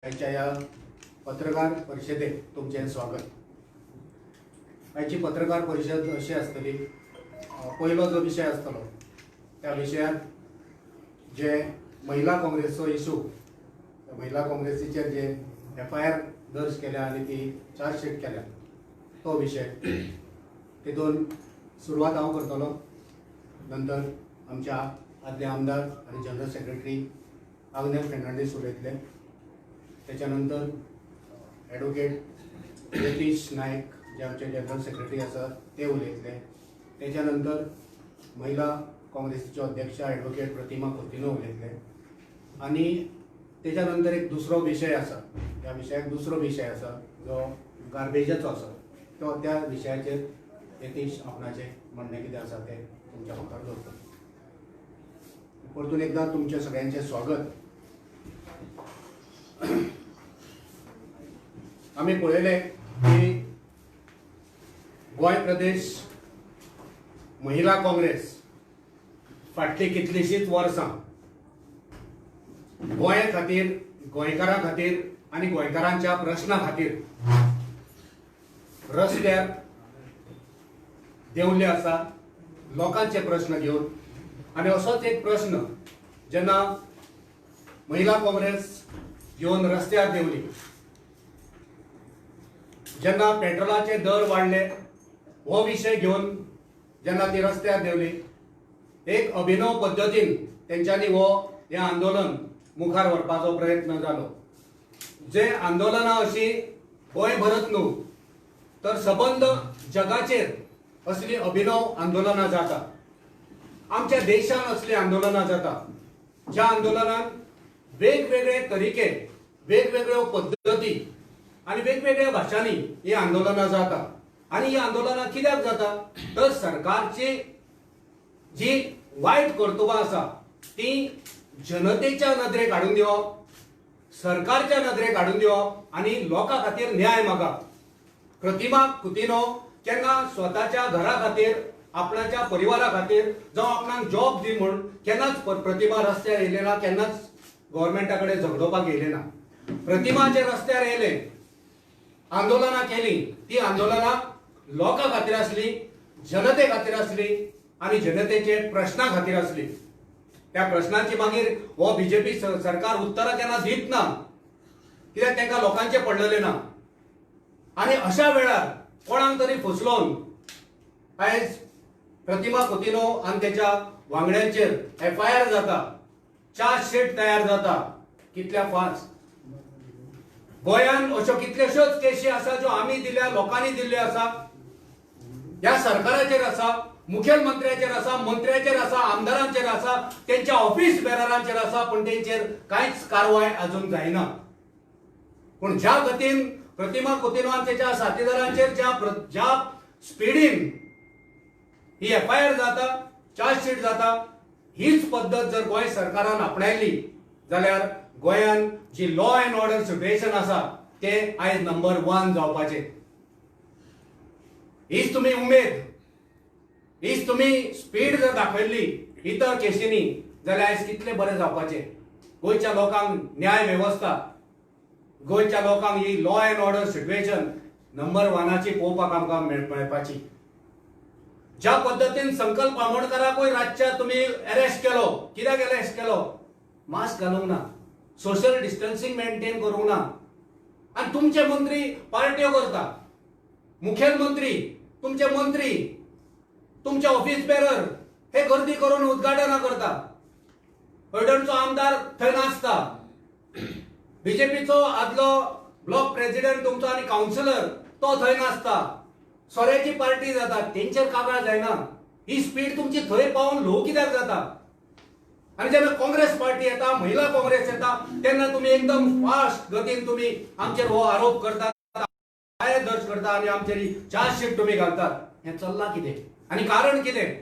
या पत्रकार परिषदेत तुमचे स्वागत। आजची पत्रकार परिषद अशी असतली, पहिलो जो विषय असतलो त्या विषयात जे महिला काँग्रेसचो इशू, महिला काँग्रेसीचेर जे FIR दर्ज केल्या आणि ती चार्जशीट केल्या तो विषय, तितून सुरवात हांव करतलो। नंतर आमच्या आदले आमदार आणि जनरल सेक्रेटरी आग्नेय फेर्नांडीस उलयतले। त्याच्यानंतर ॲडव्होकेट यतीश नायक जे आमचे जनरल सेक्रेटरी आसा ते उलयतले। त्याच्यानंतर महिला काँग्रेसीचे अध्यक्ष ॲडव्होकेट प्रतिमा खोतिनो उलयतले। आणि त्याच्यानंतर एक दुसरो विषय आसा, त्या विशयाक दुसरो विषय आसा जो गार्बेजाचो आसा, तो त्या विशयाचेर यतीश आपणाचे म्हणणे कितें आसा ते तुमच्या मुखार दवरतलो। परतून एकदा तुमचे सगळ्यांचे स्वागत। आम्ही पळयले की गोंय प्रदेश महिला काँग्रेस फाटली कितलीशीच वर्सां गोंय खातीर, गोंयकारां खातीर आणि गोंयकारांच्या प्रश्ना खातीर रस्त्यार देवले आसा, लोकांचे प्रश्न घेवन। आणि असोच एक प्रश्न जेन्ना महिला काँग्रेस घेवन रस्त्यार देवली, जेन्ना पेट्रोलाचे दर वाडले हो विषय घेवन जेन्ना ती रस्त्यार देवली, एक अभिनव पद्दतीन तेंच्यांनी हे आंदोलन मुखार व्हरपाचो प्रयत्न जालो। जे आंदोलनां अशी गोंयभरच न्हू तर सबंद जगाचेर असली अभिनव आंदोलनां जाता, आमच्या देशान असली आंदोलनां जाता, ज्या आंदोलनात वेगवेगळे तरीके, वेगवेगळ्यो पद्धती आणि वेगवेगळ्या भाषांनी ही आंदोलनां जाता। आणि ही आंदोलनां कित्याक जाता तर सरकारची जी वाईट कर्तुबां आसा ती जनतेच्या नदरेक हाडून दिवप, सरकारच्या नदरेक हाडून दिवप आणि लोकां खातीर न्याय मागप। प्रतिमा खोतिनो केन्ना स्वताच्या घरा खातीर, आपणाच्या परिवारा खातीर जावं आपणाक जॉब दी म्हूण केन्नाच प्रतिमा रस्त्यार येयले ना, केन्नाच गव्हर्नमेंटा कडेन झगडोवपाक येयले ना। प्रतिमा जे रस्त्यार येयले, आंदोलनां केली, ती आंदोलनां लोकां खातीर आसली, जनते खातीर आसली आणि जनतेचे प्रश्ना खातीर आसली। त्या प्रश्नांची मागीर हो बीजेपी सरकार उत्तरां केन्ना दित ना, कित्याक तांकां लोकांचे पडलेले ना। आणि अशा वेळार कोणाक तरी फसलोवन आयज प्रतिमा खोतिनो आणि त्याच्या वांगड्यांचेर FIR जाता, चार्जशीट तयार जाता। कितल्या फास्ट गोंयान अश्यो कितल्योश्योच केसी आसा ज्यो आमी दिल्या, लोकांनी दिल्ल्यो आसा, ह्या सरकाराचेर आसा, मुखेलमंत्र्याचेर आसा, मंत्र्याचेर आसा, आमदारांचेर आसा, त्यांच्या ऑफिस बेररांचेर आसा, पण तेंचेर कांयच कारवाय अजून जायना। पण ज्या गतीन प्रतिमा खोतिनो आणि त्याच्या साथीदारांचेर ज्या स्पीडीन ही FIR जाता, चार्जशीट जाता, हीच पद्धत जर गोंय सरकारान आपणायली जाल्यार गोंयान जी लॉ अँड ऑर्डर सिच्युएशन आसा ते आयज नंबर 1 जावपाचे। हीच तुम्ही उमेद, हीच तुम्ही स्पीड जर दाखयल्ली इतर केसींनी जाल्यार आयज कितले बरे जावपाचे। गोंयच्या लोकांक न्याय व्यवस्था, गोंयच्या लोकांक ही law and order situation number 1ची पळोवपाक आमकां मेळपाची। ज्या पद्धतीन संकल्प आमोणकराकूय रातच्या तुम्ही अरेस्ट केलो, कित्याक अरेस्ट केलो? मास्क घालूंक ना, सोशल डिस्टन्सिंग मेंटेन करूंक ना, आणि तुमचे मंत्री पार्ट्यो करता, मुखेलमंत्री, तुमचे मंत्री, तुमचे ऑफिस बेरर हे गर्दी करून उद्घाटना करता, हळडणचो आमदार थंय नाचता, बीजेपीचो आदलो ब्लॉक प्रेसिडेंट तुमचो आणि काउन्सिलर तो थंय नाचता, सोऱ्याची पार्टी जाता, तेंचेर कागाळ जायना। ही स्पीड तुमची थंय पावून लो कित्याक जाता? आणि जेन्ना काँग्रेस पार्टी येता, महिला काँग्रेस येता, तेन्ना तुम्ही एकदम फास्ट गतीन तुम्ही आमचेर हो आरोप करतात, दर्ज करता आणि आमचेर चार्जशीट तुम्ही घालतात। हे चल्ला कितें? आणि कारण कितें?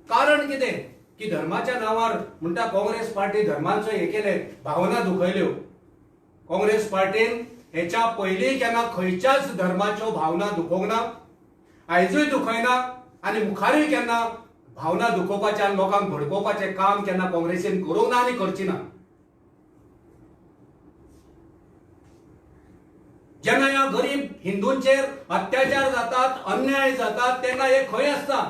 कारण कितें की धर्माच्या नावार म्हणटा काँग्रेस पार्टी धर्मांचो हे केले, भावना दुखयल्यो। काँग्रेस पार्टीन हेच्या पयलीं केन्ना खंयच्याच धर्माच्यो भावना दुखोवंक ना, आयजूय दुखयना आणि मुखारूय केन्ना भावना दुखोवपाचे आनी लोकांक भडकोवपाचें काम केन्ना काँग्रेसीन करूंक ना आनी करची ना। हिंदूंचेर अत्याचार जातात, अन्याय जातात तेन्ना हे खंय आसता?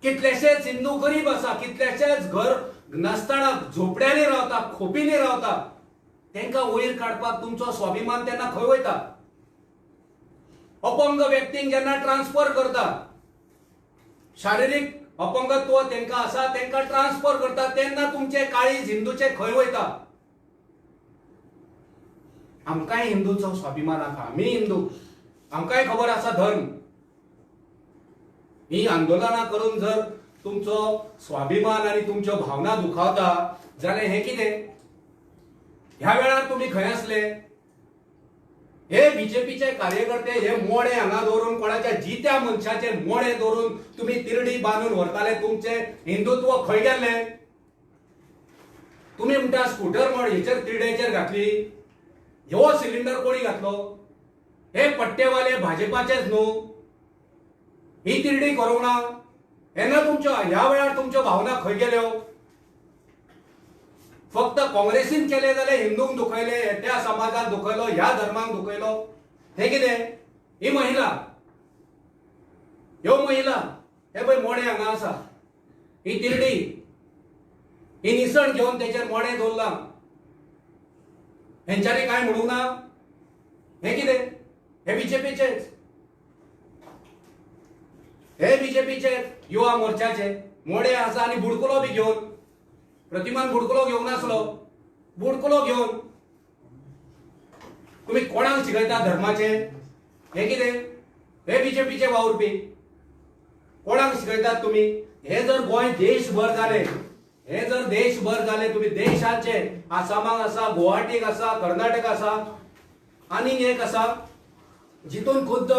कितलेशेच हिंदू गरीब आसा, कितलेशेच घर नासतना झोपड्यांनी रावता, खोपींनी रावता, तांकां वयर काडपाक तुमचो स्वाभिमान तेन्ना खंय वयता? अपंग व्यक्तींक जेन्ना ट्रान्सफर करता, शारिरीक अपंगत्व तांकां आसा तांकां ट्रान्सफर करता, तेन्ना तुमचे काळीज हिंदूचे खंय वयता? आमकांय हिंदूचो स्वाभिमान आसा, आमी हिंदू, आमकांय खबर आसा धर्म. ही आंदोलनां करून जर तुमचो स्वाभिमान आनी तुमच्यो भावना दुखावता जाल्यार हे कितें? ह्या वेळार तुम्ही खंय आसले? हे बीजेपीचे कार्यकर्ते हे मोडे हांगा दवरून, कोणाच्या जित्या मनशाचे मोडे दवरून तुम्ही तिरडी बांदून व्हरताले. तुमचे हिंदुत्व खंय गेल्ले? तुम्ही म्हणटा स्कूटर मोड हेचेर तिरडेचेर घातली. ह्यो सिलिंडर कोणी घातलो? हे पट्टेवाले भाजपाचेच न्हू. ही तिरडी करूंक ना. हेन्ना तुमच्यो ह्या वेळार तुमच्यो भावना खंय गेल्यो? फक्त काँग्रेसीन केले जाल्यार हिंदूंक दुखयले, त्या समाजाक दुखयलो, ह्या धर्माक दुखयलो. हे कितें? ही महिला, ह्यो महिला, हे पळय मोडे हांगा आसा, ही तिरडी, ही निसण घेवन तेचेर मोडे दवरला. हेंच्यांनी काय म्हणूंक ना? हे कितें? हे बीजेपीचेच, हे बीजेपीचे युवा मोर्चाचे मोडे आसा. आनी बुडकुलो बी घेवन, प्रतिमान बुडकुलो घेवंक नासलो, बुडकुलो घेवन तुम्ही कोणाक शिकयता धर्माचे? हे कितें? हे बीजेपीचे वावुरपी कोणाक शिकयतात तुम्ही? हे जर गोंय देशभर जाले, हे जर देशभर जाले, तुम्ही देशाचे आसामाक आसा, गुवाहाटीक आसा, कर्नाटक आसा, आनी एक आसा जितून खुद्द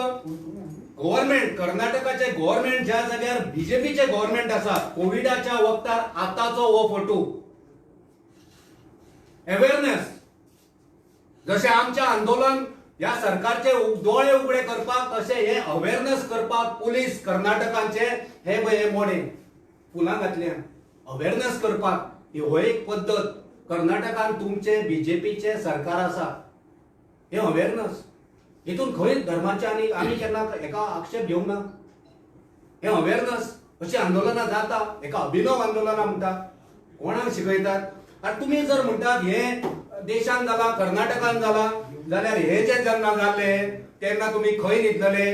गव्हर्नमेंट, कर्नाटकाचे गव्हर्नमेंट ज्या जाग्यार बीजेपीचे गव्हर्नमेंट आसा, कोविडाच्या वक्तार आताचो हो फोटो अवेअरनेस, जसे आमचे आंदोलन या सरकारचे डोळे उघडे करपाक, तसे हे अवेअरनेस करपाक पुलीस कर्नाटकांचे हे हे मोडे फुलां घातल्या अवेअरनेस करपाक. हो एक पद्धत. कर्नाटकान तुमचे बीजेपीचे सरकार आसा, हे अवेअरनेस. हितून खंय धर्माचे आनी आमी केन्ना एका आक्षेप घेवंक ना. हे अवेअरनेस. अशी आंदोलनां जाता, एका अभिनव आंदोलनां म्हणटा. कोणाक शिकयतात? आनी तुमी जर म्हणटात हे देशान जाला, कर्नाटकान जाला, जाल्यार हे जे जेन्ना जाल्ले तेन्ना तुमी खंय न्हिदलेले?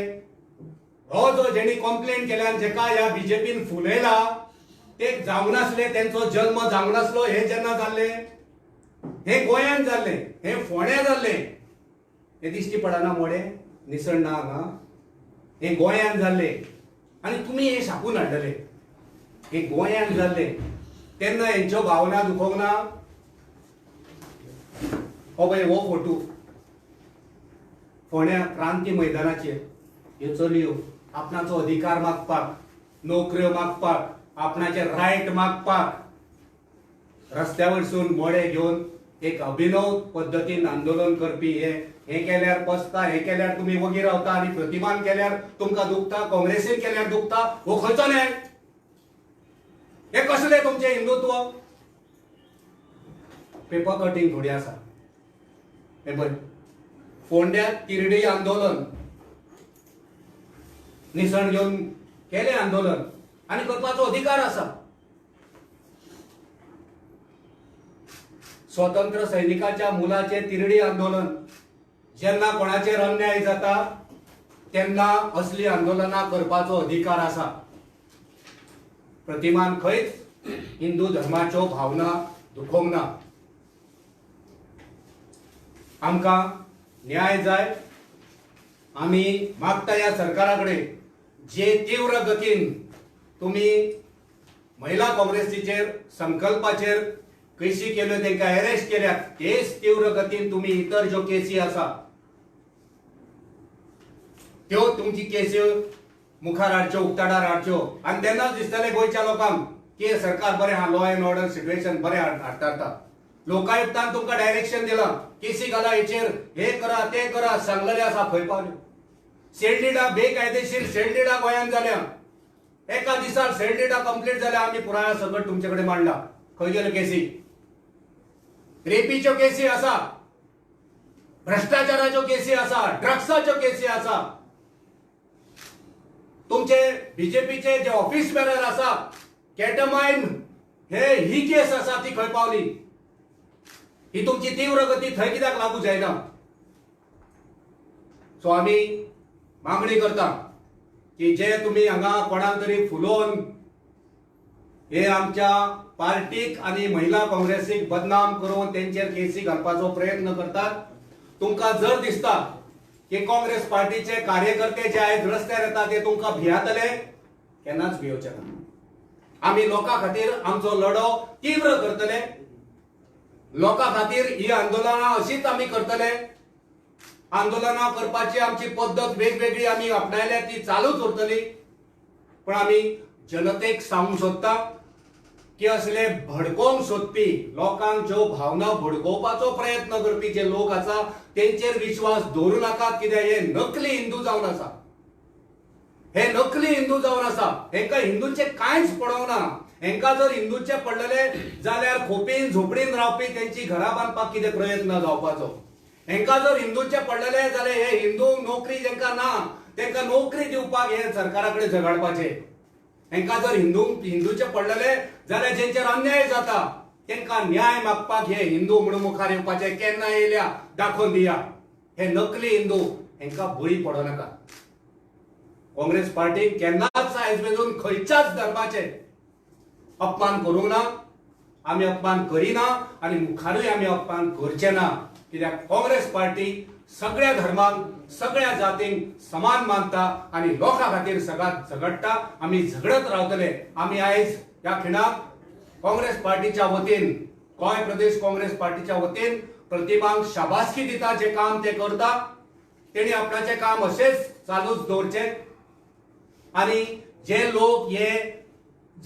हो जो जेणी कंप्लेंट केल्या, जेका ह्या बीजेपीन फुलयला, ते जावंक नासले, तेंचो जन्म जावंक नासलो. हे जेन्ना जाल्ले, हे गोंयांत जाल्ले, हे फोंड्या जाल्ले. हे दिश्टी पडना मोडे निसण ना हांगा? हे गोंयांत जाल्ले आनी तुमी हे छापून हाडलेले. हे गोंयांत जाल्ले तेन्ना हेंच्यो भावना दुखोवंक ना? हो पळय हो फोटो फोंड्या क्रांती मैदानाचेर. ह्यो चलयो आपणाचो अधिकार मागपाक, नोकऱ्यो मागपाक, आपणाचे रायट मागपाक रस्त्यावर वयरसून मोडे घेवन एक अभिनव पद्धतीन आंदोलन करपी. हे केल्यार पसता, हे केल्यार तुम्ही वगी रावता, आणि प्रतिमान केल्यार तुमकां दुखता, काँग्रेसीन केल्यार दुखता. हो खंयचो न्याय? हे कसले तुमचे हिंदुत्व? पेपर कटिंग थोडी आसा. हे पळय फोंड्यात तिरडी आंदोलन निसण घेवन केले आंदोलन, आणि करपाचो अधिकार आसा. स्वतंत्र सैनिकाच्या मुलाचे तिरडी आंदोलन. जेन्ना कोणाचेर अन्याय जाता तेन्ना असली आंदोलनां करपाचो अधिकार आसा. प्रतिमान खंयच हिंदू धर्माच्यो भावना दुखोवंक ना. आमकां न्याय जाय. आमी मागता या सरकारा कडेन जे तीव्र गतीन तुम्ही महिला काँग्रेसीचेर संकल्पाचेर केसी केल्यो, तांकां अरेस्ट केल्यात, तेच तीव्र गतीन तुम्ही इतर ज्यो केसी आसा त्यो तुमची केसी मुखार हाडच्यो, उक्ताडार हाडच्यो. आनी तेन्नाच दिसतले गोंयच्या लोकांक की सरकार बरें आहा, लॉ एंड ऑर्डर सिच्युएशन बरें हाडटा. लोकायुक्तान तुमकां डायरेक्शन दिलां, केसी घाला, हेचेर हे करा, ते करा, सांगलेले आसा. खंय पावल्यो? सेल्डिडा बेकायदेशीर सेल्डिडा गोंयांत जाल्या. एका दिसार सेल्डिडा कंप्लीट जाल्या. आमी पुराय सकट तुमचे कडेन मांडला. खंय गेल्यो केसी? रेपीच्यो केसी आसा. भ्रष्टाचाराच्यो केसी आसा, ड्रग्साच्यो केसी आसा. तुमचे बीजेपीचे जे ऑफिस बेरर आसा, केटमाइन ही केस आसा ती खंय पावली. ही तुमची तीव्र गती थंय कित्याक लागू जायना. सो आमी मागणी करता की जे तुम्ही हांगा कोणाक तरी फुलोवन हे आमच्या पार्टीक आणि महिला काँग्रेसीक बदनाम करून तेंचेर केसी घालपाचो प्रयत्न करतात. तुमकां जर दिसता की काँग्रेस पार्टीचे कार्यकर्ते जे आयज रस्त्यार येतात ते तुमकां भियातले, केन्नाच भियोवचे ना. आमी लोकां खातीर आमचो लढो तीव्र करतले. लोकां खातीर ही आंदोलनां अशीच आमी करतले. आंदोलनां करपाची आमची पद्धत वेगवेगळी आमी आपणायल्या, ती चालूच उरतली. पण आमी जनतेक सांगूंक सोदता की असले भडकोवंक सोदपी, लोकांच्यो भावना भडकोवपाचो प्रयत्न करपी जे लोक आसा तेंचेर विश्वास दवरूं नाकात. कित्याक हे नकली हिंदू जावन आसा. हे नकली हिंदू जावन आसा. हेंकां हिंदूंचे कांयच पडोवना. हेंकां जर हिंदूंचे पडलेले जाल्यार खोपीन झोपडीन रावपी तेंची घरां बांदपाक कितें प्रयत्न जावपाचो. हेंकां जर हिंदूंचे पडलेले जाल्यार हे हिंदू नोकरी जेंकां ना तेंकां नोकरी दिवपाक हे सरकारा कडेन झगडपाचे. हेंकां जर हिंदूचे पडलेले जाल्यार जेंचेर अन्याय जाता तेंकां न्याय मागपाक हे हिंदू म्हणून मुखार येवपाचे. केन्ना येयल्या दाखोवन दिया. हे नकली हिंदू हेंकां बळी पडो नाका. काँग्रेस पार्टीक केन्नाच आयज मेरेन खंयच्याच धर्माचे अपमान करूंक ना. आमी अपमान करिना आनी मुखारूय आमी अपमान करचे ना. कित्याक काँग्रेस पार्टी सगळ्या धर्मांक, सगळ्या जातींक समान मानता आणि लोकां खातीर सगळ्यात झगडटा. आमी झगडत रावतले. आमी आयज ह्या खिणाक काँग्रेस पार्टीच्या वतीन, गोंय प्रदेश काँग्रेस पार्टीच्या वतीन प्रतिमांक शाबासकी दिता. जे काम ते करता तेणी आपणाचे काम अशेंच चालूच दवरचे. आणि जे लोक हे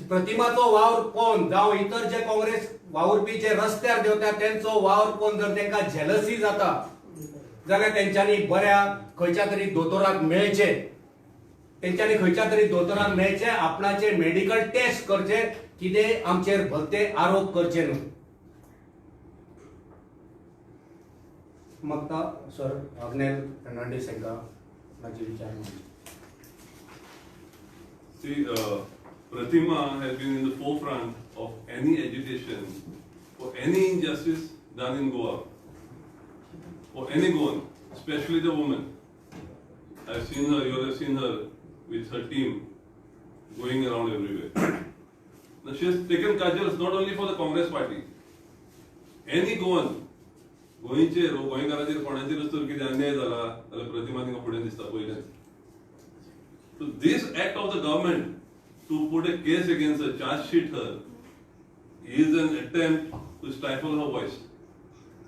प्रतिमाचो वावर पळोवन जावं इतर जे काँग्रेस वावुरपी जे रस्त्यार देंवतात तेंचो वावर पळोवन जर तेंकां झेलसी जाता जाल्यार तेंच्यांनी बऱ्या खंयच्या तरी दोतोराक मेळचे. तेंच्यांनी खंयच्या तरी दोतोराक मेळचे, आपणाचे मेडिकल टेस्ट करचे, कितें आमचेर भलते आरोप करचे न्हू. मागता सर अग्नेल फर्नांडीस हांकां म्हाजे विचार. See, Pratima has been in the forefront of any agitation for any injustice done in Goa, for any Goan, especially the women. I've seen her, you have seen her with her team going around everywhere. Now she has taken cudgels not only for the Congress party, any Goan, गोंयचेर गोंयकारांचेर कोणाचेर तर कितें अन्याय जाला जाल्यार प्रतिमा तिका फुडें दिसता पयलेंच. So this act of the government to put a case against her, charge sheet her, is an attempt to stifle her voice.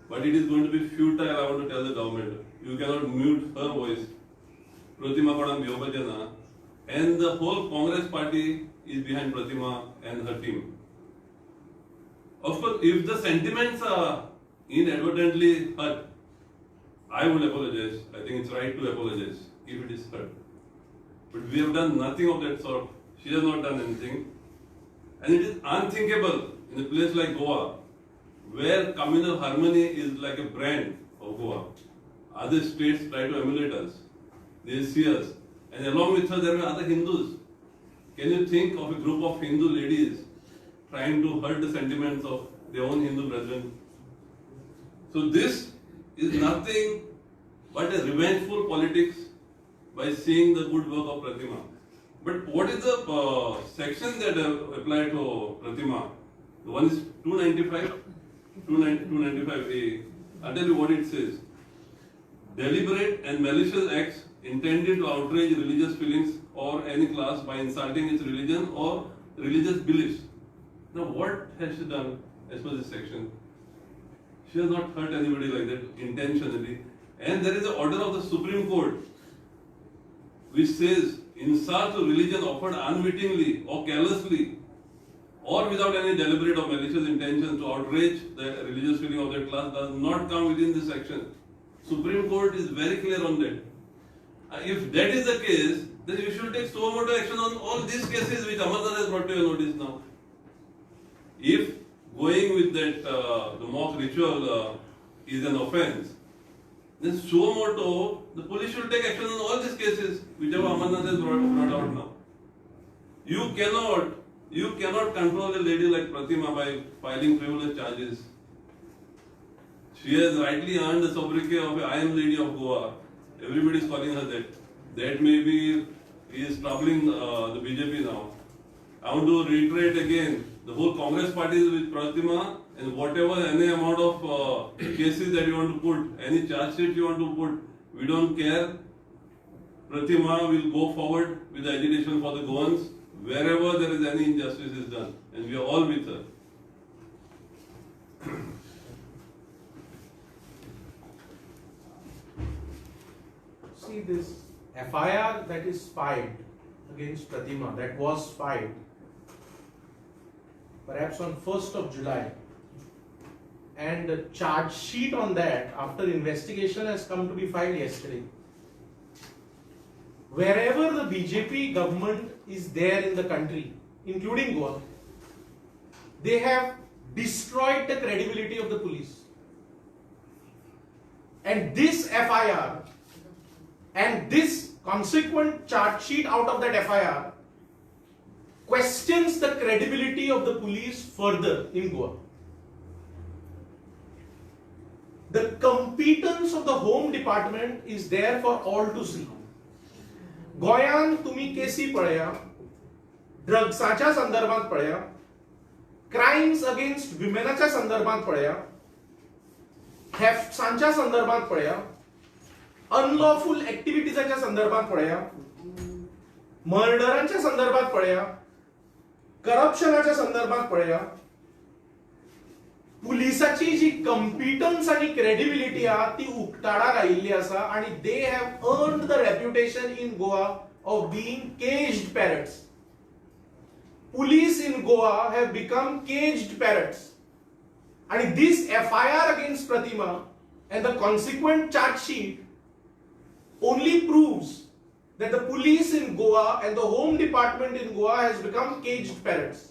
But it is going to be futile, I want to tell the government. You cannot mute her voice. Pratima Kodam Bhyopajana and the whole Congress party is behind Pratima and her team. Of course, if the sentiments are inadvertently hurt, I will apologize. I think it's right to apologize if it is hurt. But we have done nothing of that sort. She has not done anything. And it is unthinkable in a place like Goa, where communal harmony is like a brand of Goa. Other states try to emulate us. They see us. And along with us, there are other Hindus. Can you think of a group of Hindu ladies trying to hurt the sentiments of their own Hindu brethren? So this is nothing but a revengeful politics by seeing the good work of Pratima. But what is the section that applied to Pratima? The one is 295, 295A. I'll tell you what it says. Deliberate and malicious acts intended to outrage religious feelings or any class by insulting its religion or religious beliefs. Now what has she done as per this section? She has not hurt anybody like that intentionally. And there is an order of the Supreme Court which says insult to religion offered unwittingly or carelessly or without any deliberate or malicious intention to outrage the religious feeling of that class does not come within this section. Supreme Court is very clear on that. If that is the case, then you should take suo motu action on all these cases which Amarnath has brought to your notice now. If going with that the mock ritual is an offence, then suo moto, the police should take action on all these cases, whichever Amarnath has brought out now. You cannot control a lady like Pratima by filing frivolous charges. She has rightly earned the sobriquet of a Iron Lady of Goa. Everybody is calling her that. That maybe is troubling the BJP now. I want to reiterate again, the whole Congress party is with Pratima, and whatever any amount of cases that you want to put, any charge sheet you want to put, we don't care. Pratima will go forward with the agitation for the Goans wherever there is any injustice is done, and we are all with her. See, this FIR that is filed against Pratima, that was filed perhaps on 1st of July, and the charge sheet on that after investigation has come to be filed yesterday. Wherever the BJP government is there in the country, including Goa, they have destroyed the credibility of the police. And this FIR and this consequent charge sheet out of that FIR questions the credibility of the police further in Goa. The competence of the Home Department is there for all to see. गोंयान तुम्ही केसी पळया, ड्रग्साच्या संदर्भात पळया, crimes against विमेनाच्या संदर्भात पळया, थेफ्ट्सांच्या संदर्भात पळया, unlawful ऍक्टिव्हिटीजच्या संदर्भात पळया, मर्डरांच्या संदर्भात पळया, करप्शनाच्या संदर्भात पळया, पुलिसाची जी कंपिटन्स आणि क्रेडिबिलिटी आहे ती उक्ताडार आयिल्ली आसा आणि they have earned the reputation in Goa of being caged parrots. Police in Goa have become caged parrots. And this FIR against Pratima and the consequent charge sheet only proves that the police in Goa and the Home Department in Goa has become caged parrots.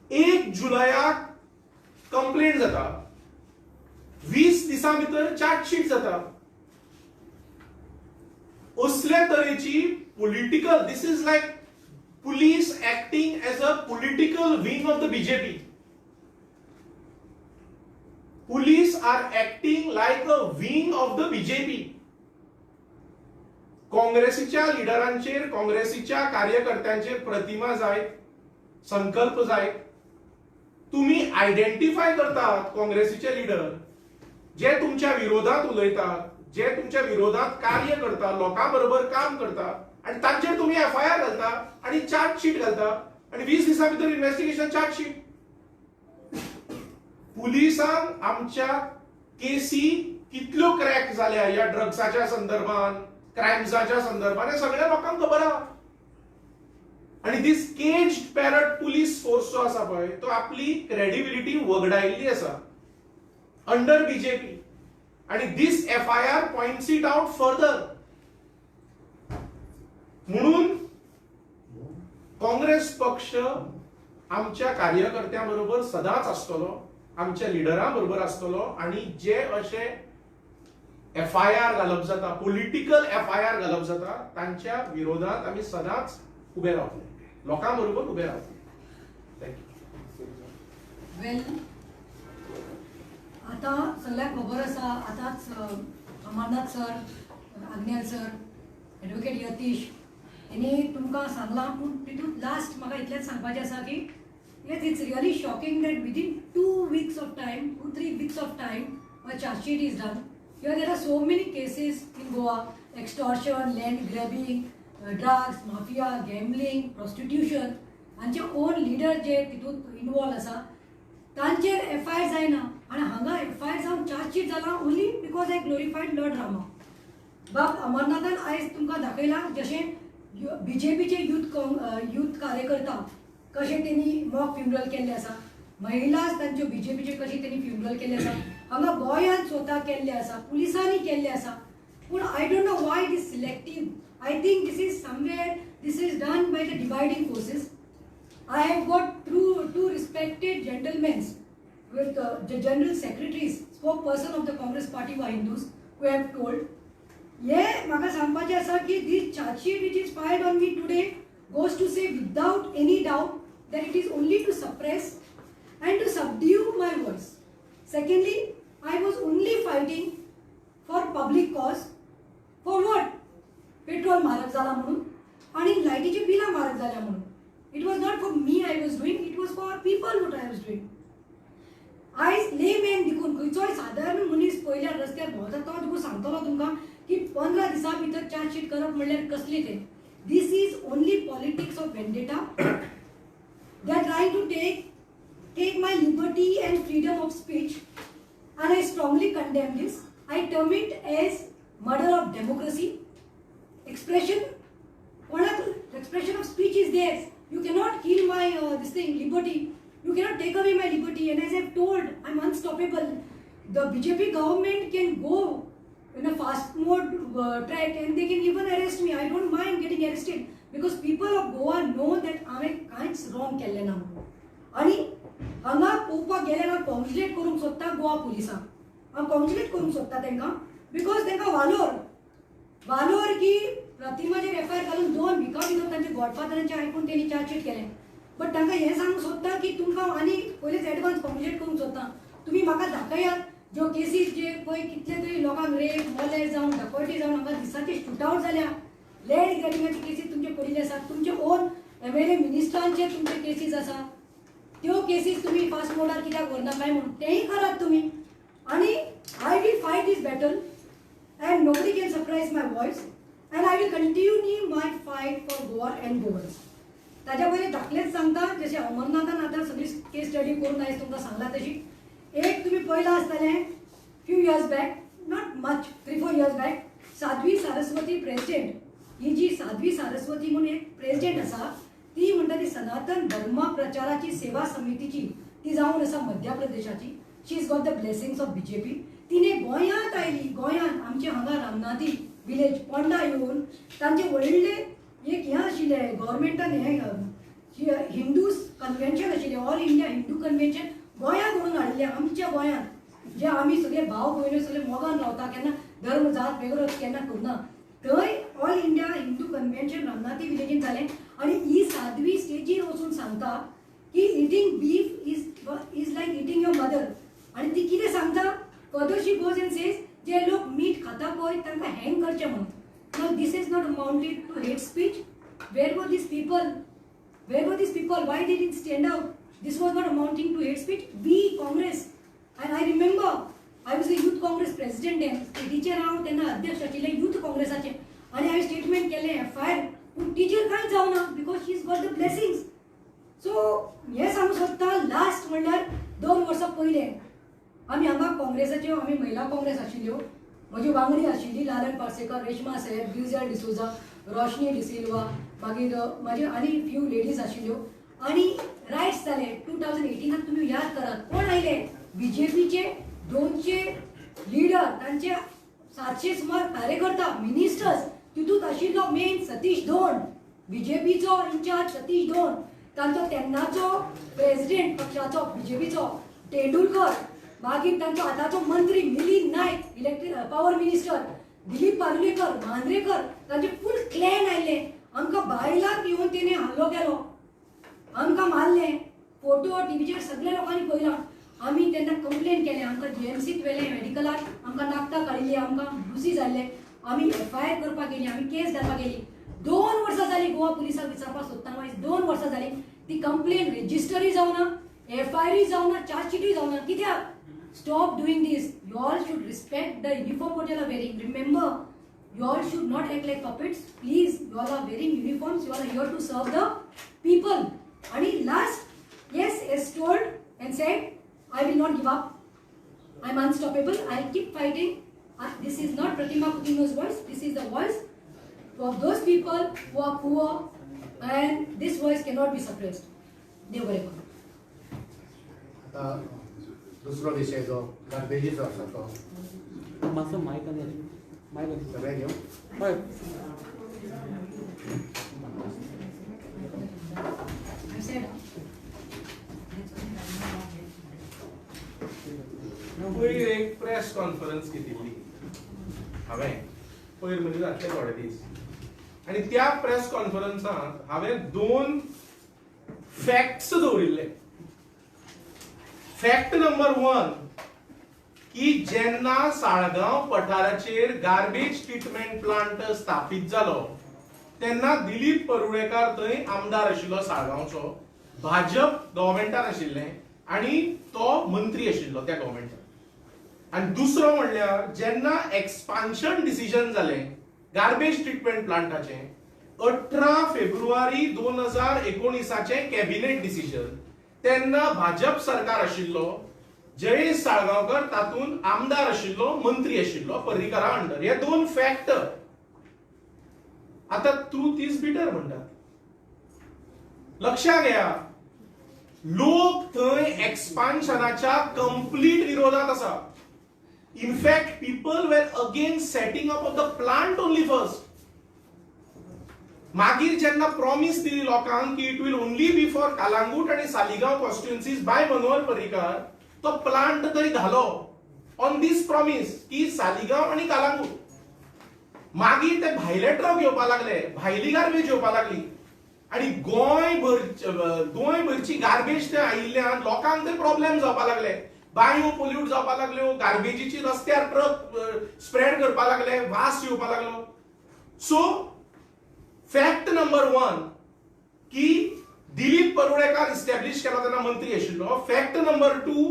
1 जुलयाक complaint जाता, 20 दिसा भितर charge sheet जाता. असल्या तरेची political, this is like police acting as a political wing of the BJP. Police are acting like a wing of the BJP. काँग्रेसीच्या लिडरांचेर, काँग्रेसीच्या कार्यकर्त्यांचेर प्रतिमा जाय, संकल्प जाय. तुम्ही आयडेंटिफाय करतात काँग्रेसीचे लिडर जे तुमच्या विरोधात उलयतात, जे तुमच्या विरोधात कार्य करतात, लोकांबरोबर काम करतात, आणि तांचेर तुम्ही FIR घालता आणि चार्ज शीट घालता आणि 20 दिसा भितर इन्व्हेस्टिगेशन चार्ज शीट. पुलिसांक आमच्या केसी कितल्यो क्रॅक झाल्या या ड्रग्साच्या संदर्भात, क्राइम्साच्या संदर्भात, हे सगळ्या लोकांक खबर आहा. आणि दिस केज्ड पॅरट पुलिस फोर्स जो आसा पळय तो आपली क्रेडिबिलिटी वगडायिल्ली आसा अंडर BJP. आणि दिस FIR points it out further. म्हणून काँग्रेस पक्ष आमच्या कार्यकर्त्यांबरोबर सदांच आसतलो, आमच्या लिडरांबरोबर आसतलो, आणि जे असे FIR घालप जाता, पॉलिटिकल FIR घालप जाता, तांच्या विरोधात आम्ही सदांच उभे रावतले, लोकांबरोबर उभे रावतले. थँक्यू. वेल, आता सगळ्यांक खबर आसा, आताच Amarnath sir, Agnel sir, advocate Yatish यांनी तुमकां सांगलां, पूण तितूंत लास्ट म्हाका इतलेंच सांगपाचें आसा की yes, it's really shocking that within 2 weeks of time, 2-3 weeks of time, a charge sheet is done. Here there are so many cases in Goa: extortion, land grabbing, drugs, mafia, gambling, prostitution. हांचे on leader जे तितूंत involve आसा तांचेर FIR जायना, आनी हांगा FIR जावन charge sheet जाला only because I glorified Lord Rama. बाब अमरनाथान आयज तुमकां दाखयलां जशें BJPचे यूथ कार्यकर्ता कशे त्यांनी मॉक फ्युनरल केल्ले आसा, महिलाच तांच्यो BJPचे कशी त्यांनी फ्युनरल केल्ले आसा, हांगा गोंयांत स्वता केल्ले आसा, पुलिसांनी केल्ले आसा. पूण I don't know why this selective. I think this is somewhere, this is done by the dividing forces. I have got two respected gentlemen with the general secretaries spokesperson of the Congress party were Hindus who have told, ये म्हाका सांगपाचें आसा की this charge sheet which is filed on me today goes to say without any doubt that it is only to suppress and to subdue my voice. Secondly, I was only fighting for public cause. For what? Petrol म्हारग जाला म्हणून आणि लायटीची बिलां म्हारग जाल्या म्हणून. It was not for me I was doing, it was for people what I was doing. आयज layman देखून खंयचोय साधारण मनीस पयल्या रस्त्यार भोंवता तो देखून सांगतलो तुमकां की 15 दिसां भितर चार्ज शीट करप म्हणल्यार कसली तें. This is only politics of vendetta. They are trying to take my liberty and freedom of speech, and I strongly condemn this. I term it as murder of democracy. Expression of speech is theirs. You cannot kill my liberty. You cannot take away my liberty. And as I've told, I'm unstoppable. The BJP government can go in a fast mode track and they can even arrest me. I don't mind getting arrested because people of Goa know that हांवें कांयच wrong केल्लें ना म्हणून. आनी हांगा पळोवपाक गेल्यार हांव कॉन्ग्रेचुलेट करूंक सोदता गोवा पुलिसांक. हांव कॉन्ग्रेचुलेट करूंक सोदता तांकां बिकॉज तांकां वालोर की प्रतिमाचेर एफआयआर घालून 2 विका भितर तांचे गॉडफादरांचे आयकून तेणी चार्जशीट केलें. बट तांकां हें सांगूंक सोदता की तुमकां आनी पयलींच एडवान्स कॉन्ग्रेचुलेट करूंक सोदता. तुमी म्हाका दाखयात ज्यो केसीस जे पळय कितले तरी लोकांक रेप मोलेस्ट जावन डकॉयटी जावन हांगा दिसाचे शूटआउट जाल्या. लँड ग्रॅबिंगाची केसीस तुमचे पडिल्ले आसात. तुमचे ओन एमएलए मिनिस्टरांचे तुमचे केसीस आसा. त्यो केसीस तुमी फास्ट मोडार कित्याक व्हरना काय म्हणून तेंय करात तुमी. आनी I will fight this battle and nobody can suppress my voice and I will continue my fight for Goa and Goans. ताज्या पयलीं धाकलेंच सांगता जशें अमरनाथान आतां सगळी केस स्टडी करून आयज तुमकां सांगला तशी एक तुमी पळयलां आसतलें few years back not much 3-4 years back Sadhvi Saraswati president ही जी साध्वी सारस्वती म्हणून एक प्रेसिडेंट आसा ती म्हणटा ती सनातन धर्म प्रचाराची सेवा समितीची ती जावन आसा मध्य प्रदेशाची. She is got the blessings of BJP. तिने गोंयांत आयली. गोंयांत आमचे हांगा रामनाथी विलेज पोंडा येवन तांचे व्हडले एक हें आशिल्लें गव्हर्मेंटान हें हिंदू कन्वेन्शन आशिल्लें ऑल इंडिया हिंदू कन्वेन्शन गोंयांत व्हरून हाडिल्लें. आमच्या गोंयांत जे आमी सगळे भाव भयण्यो सगळे मोगान रावता केन्ना धर्म जात वेगळो केन्ना करना थंय all India Hindu convention Ramnathi विलेजीन जालें आनी ही साध्वी स्टेजीर वचून सांगता की eating beef is like eating your mother. आनी ती कितें सांगता further she goes and says जे लोक मीठ खाता पळय तांकां हँग करचें म्हणून. Now this is not amounted to hate speech. Where were these people why they didn't stand out. This was not amounting to hate speech. We Congress end I remember I was a youth Congress president then teacher हांव तेन्ना अध्यक्ष आशिल्लें youth काँग्रेसाचें आनी हांवें statement केलें FIR पूण teacher कांय जावना because she is got the blessings. So हें सांगूंक सोदता लास्ट म्हणल्यार 2 वर्सां पयलें आमी हांगा काँग्रेसाच्यो आमी महिला काँग्रेस आशिल्ल्यो म्हजी वांगडी आशिल्ली लालन पार्सेकर रेशमा साहेब गिरिजा डिसोजा रोशनी डिसिल्वा मागीर म्हाजी आनी फ्यू लेडीज आशिल्ल्यो आनी रायट्स जाले 2018 तुमी याद करात कोण आयले BJPचे 200 लिडर तांचे 700 सुमार कार्यकर्ता मिनिस्टर्स तितूंत आशिल्लो मेन सतीश धोंड BJPचो इंचार्ज सतीश धोंड तांचो तेन्नाचो प्रेसिडेंट पक्षाचो BJPचो तेंडुलकर मागीर तांचो आतांचो मंत्री Milind Naik electric power minister Dilip Parlekar Mandrekar तांचे फूल क्लॅन आयले. आमकां बायलांक येवन तेणे हल्लो केलो आमकां मारले फोटो टीव्हीचेर सगळ्या लोकांनी पळयला. आमी तेन्ना कंप्लेन केलें आमकां GMCत व्हेलें मेडिकलाक आमकां नाखटां काडिल्ली आमकां दुसी जाल्ले आमी एफआयआर करपाक गेली आमी केस घालपाक गेली. 2 वर्सां जालीं गोवा पुलिसाक विचारपाक सोदता हांव 2 वर्सां जालीं ती कंप्लेन रेजिस्टरूय जावना एफआयआरूय जावना चार्जशीटूय जावना. कित्याक stop doing this. You all should respect the uniform what you are wearing. Remember, you all should not act like puppets. Please, you all are wearing uniforms. You all are here to serve the people. And last, yes, as told and said, I will not give up. I am unstoppable. I will keep fighting. This is not Pratima Kutino's voice. This is the voice of those people who are poor, and this voice cannot be suppressed. Devarekon. दुसरो विषय जो गार्बेजीचो आसा तो मातसो मायक सगळे घेवन हय I said. पयली मागीर एक प्रेस कॉन्फरन्स घेतिल्ली हांवें पयर म्हणजे जातले थोडे दीस आनी त्या प्रेस कॉन्फरन्सांत हांवें 2 फॅक्ट्स दवरिल्ले. फॅक्ट नंबर 1 की जेन्ना साळगांव पठाराचेर गार्बेज ट्रीटमेंट प्लांट स्थापीत जालो तेन्ना दिलीप परुळेकार थंय आमदार आशिल्लो साळगांवचो, भाजप गव्हर्मेंटान आशिल्ले आनी तो मंत्री आशिल्लो त्या गव्हर्मेंटान. आनी दुसरो म्हणल्यार जेन्ना एक्सपान्शन डिसिजन जालें गार्बेज ट्रीटमेंट प्लांटाचें 18 फेब्रुवारी 2019 कॅबिनेट डिसिजन, तेन्ना भाजप सरकार आशिल्लो, जयेश साळगांवकर तातूंत आमदार आशिल्लो, मंत्री आशिल्लो पर्रीकारा अंडर. हे 2 फॅक्ट. आता ट्रूथ इज बिटर म्हणटात. लक्षात घ्या, लोक थंय एक्सपान्शनाच्या कंप्लीट विरोधात आसा. In fact people were against setting up of the plant only first. मागीर जेन्ना प्रॉमिस दिली लोकांक की it will only be for Calangute आणि सालिगांव कॉन्स्टिट्युएन्सीज बाय मनोहर पर्रीकार, तो प्लांट थंय घालो ऑन दीस प्रॉमिस की सालिगांव आणि कालांगूट. मागीर ते भायले ट्रक येवपा लागले, भायली गार्बेज येवपा लागली आणि गोंयभरची गार्बेज ते आयिल्ल्यान लोकांक ते प्रॉब्लेम जावपा लागले. बांयो पोल्यूट जावपा लागल्यो, गार्बेजीची रस्त्यार ट्रक स्प्रेड करपा लागले, वास येवपा लागलो. सो फॅक्ट नंबर 1 की दिलीप परुळेकार इस्टॅब्लिश केलो तेन्ना मंत्री आशिल्लो. फॅक्ट नंबर 2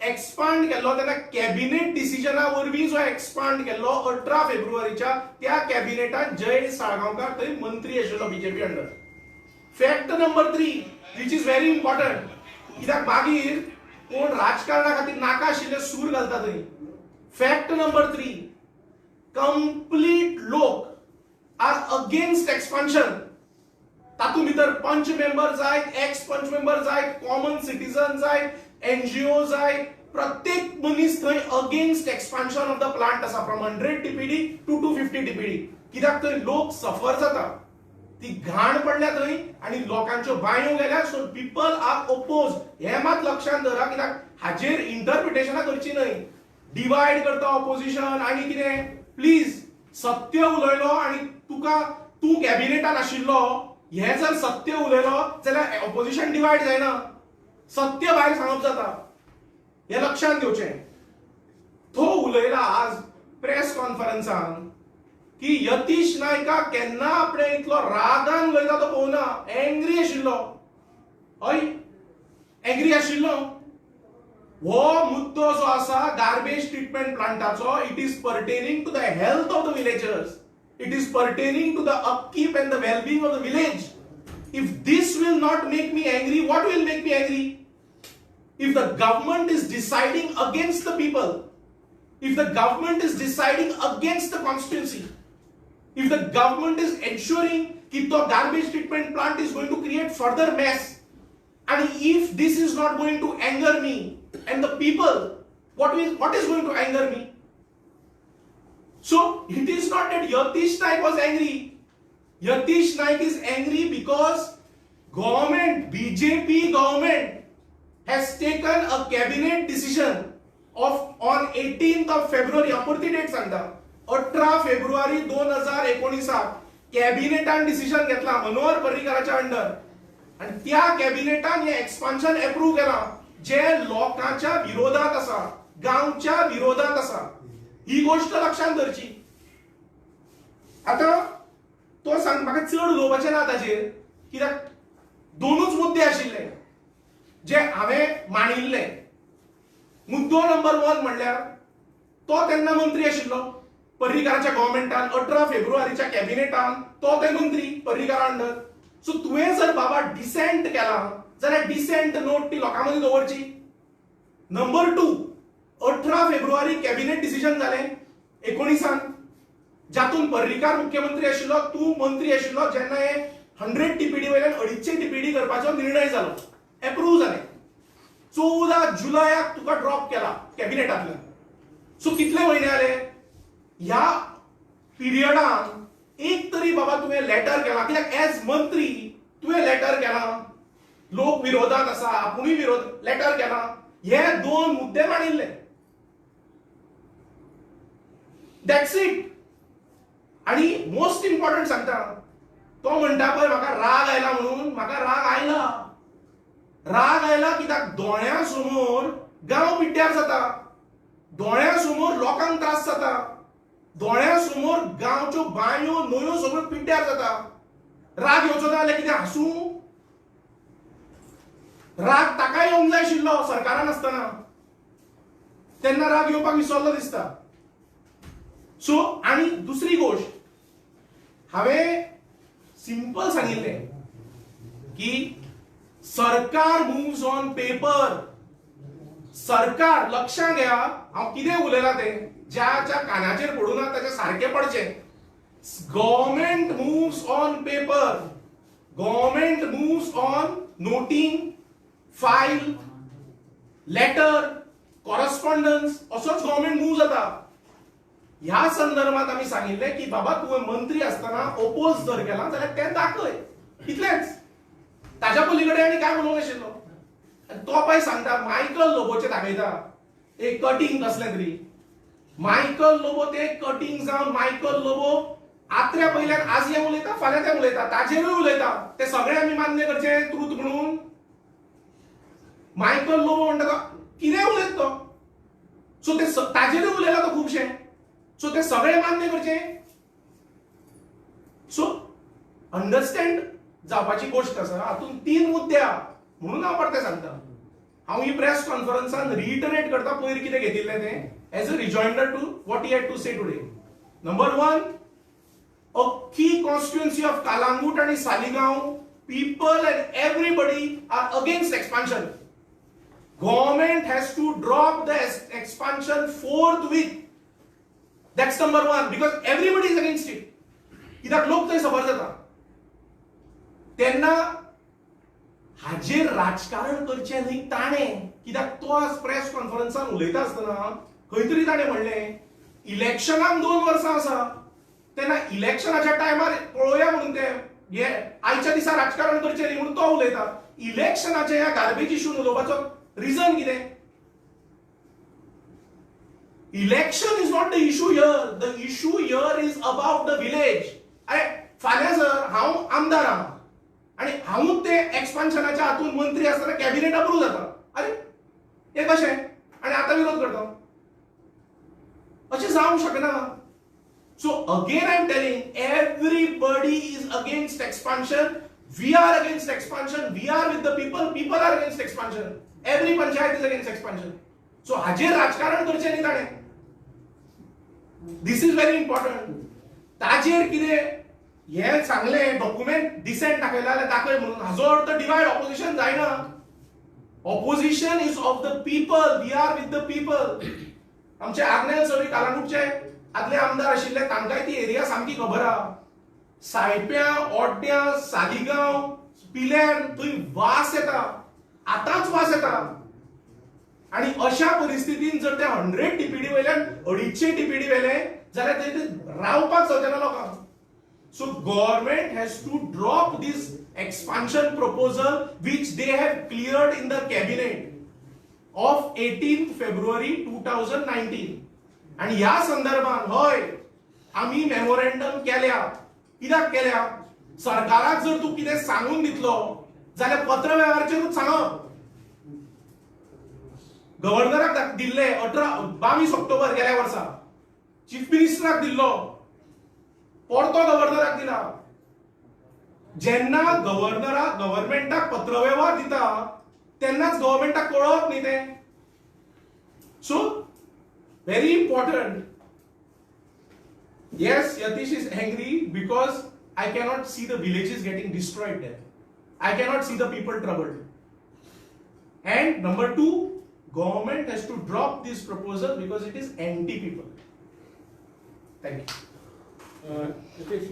एक्सपांड केल्लो तेन्ना कॅबिनेट डिसिजना वरवीं जो एक्सपांड केल्लो 18 फेब्रुवारीच्या त्या कॅबिनेटात जयेश साळगांवकार थंय मंत्री आशिल्लो BJP under. Fact number 3 which is very important, कित्याक मागीर कोण राजकारणा खातीर नाका आशिल्ले सूर घालता थंय. फॅक्ट नंबर 3 कंप्लीट लोक आर अगेन्स्ट एक्सपान्शन. तातूंत भितर पंच मेंबर जायत, एक्स पंच मेंबर जायत, कॉमन सिटीजन जायत, एनजीओ जायत, प्रत्येक मनीस थंय against expansion of the plant आसा, फ्रॉम 100 टीपीडी टू 250 टीपीडी. कित्याक थंय लोक सफर जाता, ती घाण पडल्या थंय आनी लोकांच्यो बांयो गेल्या. So people are oppose. हे मात लक्षात धरा, कित्याक हाजेर इंटरप्रिटेशनां करची न्हय. डिवायड करता ऑपोजिशन आनी कितें. प्लीज सत्य उलयलो आनी तूं कॅबिनेटान आशिल्लो, हे जर सत्य उलयलो जाल्यार ऑपोजिशन डिवायड जायना. सत्य भायर सांगप जाता, हे लक्षात घेवचें. तो उलयला आज प्रेस कॉन्फरन्सान की यतीश नायकाक केन्ना आपणे इतलो रागान उलयता तो पळोवना. एंग्री आशिल्लो, हय एंग्री आशिल्लो. हो मुद्दो जो आसा गार्बेज ट्रीटमेंट प्लांटाचो, it is pertaining to the health of the villagers. It is pertaining to the upkeep and the well-being of the village. If this will not make me angry, what will make me angry? If the government is deciding against the people, if the government is deciding against the constituency, if the government is ensuring that the garbage treatment plant is going to create further mess, and if this is not going to anger me and the people, what is going to anger me? So it is not that Yatish Naik was angry. Yatish Naik is angry because government, BJP government has taken a cabinet decision on 18th of February. अपुरती date सांगता. 18 फेब्रुवारी 2019 कॅबिनेटान decision घेतला Manohar पर्रीकाराच्या under आणि त्या कॅबिनेटान हे expansion approve केला जे लोकांच्या विरोधात आसा, गांवच्या विरोधात आसा. ही गोष्ट लक्षात धरची. आता तो सांग म्हाका चड उलोवपाचें ना ताचेर, कित्याक 2च मुद्दे आशिल्ले जे हांवें मांडिल्ले. मुद्दो नंबर 1 म्हणल्यार तो तेन्ना मंत्री आशिल्लो पर्रीकाराच्या गव्हर्मेंटान, 18 फेब्रुवारीच्या कॅबिनेटान तो ते मंत्री पर्रीकारा अंडर. सो तुवें जर बाबा डिसेंट केला जाल्यार डिसेंट नोट ती लोकां मदीं दवरची. नंबर 2 18 फेब्रुवारी कॅबिनेट डिसिजन जालें 19 जातून पर्रीकार मुख्यमंत्री आशिल्लो, तूं मंत्री आशिल्लो जेन्ना हे 100 टीपीडी वयल्यान 250 टीपीडी करपाचो निर्णय जालो, अप्रूव्ह जालें. 14 जुलयाक तुका ड्रॉप केला कॅबिनेटांतल्यान. सो कितले म्हयने जाले ह्या पिरियडान? एक तरी बाबा तुवें लेटर केला, कित्याक एज मंत्री तुवें लेटर केला, लोक विरोधात आसा, आपुणूय विरोध लेटर केला. हे 2 मुद्दे मांडिल्ले. That's it. आणि मोस्ट इम्पॉर्टंट सांगता, तो म्हणटा पळय म्हाका राग आयला म्हणून, म्हाका राग आयला. राग आयला कित्याक दोळ्यां समोर गांव पिड्ड्यार जाता, दोळ्यां समोर लोकांक त्रास जाता, दोळ्यां समोर गांवच्यो बांयो न्हंयो सगळ्यो पिड्ड्यार जाता. राग येवचो ना जाल्यार कितें हांसूं? राग ताकाय येवंक जाय आशिल्लो सरकारान आसतना, तेन्ना राग येवपाक विसरलो दिसता. सो आनी दुसरी गोष्ट हांवें सिंपल सांगिल्लें की सरकार मूव्स ऑन पेपर. सरकार लक्षांत घ्या, हांव कितें उलयलां तें ज्या कानाचेर पडूं ना ताचें सारकें पडचें. Government moves on paper, government moves on noting, file, letter, correspondence, असोच गव्हर्मेंट मूव जाता. ह्या संदर्भात आम्ही सांगितले की बाबा तुवें मंत्री असताना ओपोज जर केला जाल्यार तें दाखय, इतलेंच. ताच्या पलीकडे आनी काय उलोवंक नाशिल्लो. तो पळय सांगता मायकल लोबोचे दाखयता एक कटिंग कसलें तरी. मायकल लोबो ते कटिंग जावन मायकल लोबो आत्र्या पयल्यार आज हें उलयता, फाल्यां तें उलयता, ताजेरूय उलयता. ते सगळें आमी मान्य करचे ट्रूथ म्हणून? मायकल लोबो म्हणटा तो कितें उलयता तो. सो ते ताजेरूय उलयला तो खुबशें. सो ते सगळे मान्य करचे. सो अंडरस्टँड जावपाची गोष्ट आसा. हातून 3 मुद्दे आहा म्हणून हांव परते सांगता. हांव ही प्रेस कॉन्फरन्सान रिटरेट करता पयर कितें घेतिल्लें तें as a rejoinder to what he had to say today. Number 1, अख्खी कॉन्स्टिट्युएन्सी ऑफ कालांगूट आणि Saligao, people and everybody are against expansion. Government has to drop the expansion forthwith. That's number 1, because everybody is against it. कित्याक लोक थंय सफर जाता. तेन्ना हाजेर राजकारण करचें न्हय ताणें. कित्याक तो आज प्रेस कॉन्फरन्सान उलयता आसतना खंय तरी ताणें म्हणलें इलेक्शनाक 2 वर्सां आसा, तेन्ना इलेक्शनाच्या टायमार पळोवया म्हणून ते आयच्या दिसा राजकारण करचें न्ही म्हणून तो उलयता. इलेक्शनाच्या ह्या गार्बेज इशून उलोवपाचो रिझन कितें? Election is not the issue here. The issue here is about the village. अरे फाल्यां जर हांव आमदार आहा आणि हांवूच ते एक्सपान्शनाच्या हातून मंत्री आसतना कॅबिनेट अप्रूव्ह जाता, अरे हे कशें? आणि आतां विरोध करता. अशें जावंक शकना. So again I am telling everybody is against expansion. We are against expansion. We are with the people. People are against expansion. Every panchayat is against expansion. So हाजेर राजकारण करचें न्ही ताणें. This is very important. ताजेर कितें हें सांगलें document decent दाखयला जाल्यार दाखय म्हणून. हाजो अर्थ डिवायड ऑपोजिशन जायना. Opposition is of the people. We are with the people. आमचे आग्नेल सरी कालांगूटचे आदले आमदार आशिल्ले तांकांय ती एरिया सामकी खबर आहा. सायप्या, ओड्ड्या, सालिगांव, पिल्यार थंय वास येता. आतांच वास येता. आणि अशा परिस्थितीन जर ते 100 टीपीडी वयल्यान 250 टीपीडी वेले जाल्यार थंय रावपाक जावचें ना लोकांक. So government has to drop this expansion proposal which they have cleared in the cabinet of 18 February 2019. आणि ह्या संदर्भात हय आम्ही मेमोरेंडम केल्या. कित्याक केल्या? सरकाराक जर तूं कितें सांगून दितलो जाल्यार पत्र व्यवहाराचेरूच सांगप. गव्हर्नराक दिल्ले 22 ऑक्टोबर गेल्या वर्सा, चीफ मिनिस्टराक दिल्लो, परतो गव्हर्नराक दिला. जेन्ना गव्हर्नमेंटाक पत्रव्यवहार दिता तेन्नाच गव्हर्नमेंटाक कळप न्ही तें. So very important. Yes, Yatish is angry because I cannot see the villages getting destroyed there. I cannot see the people troubled. And number 2, government has to drop this proposal because it is anti-people. Thank you. Yatish,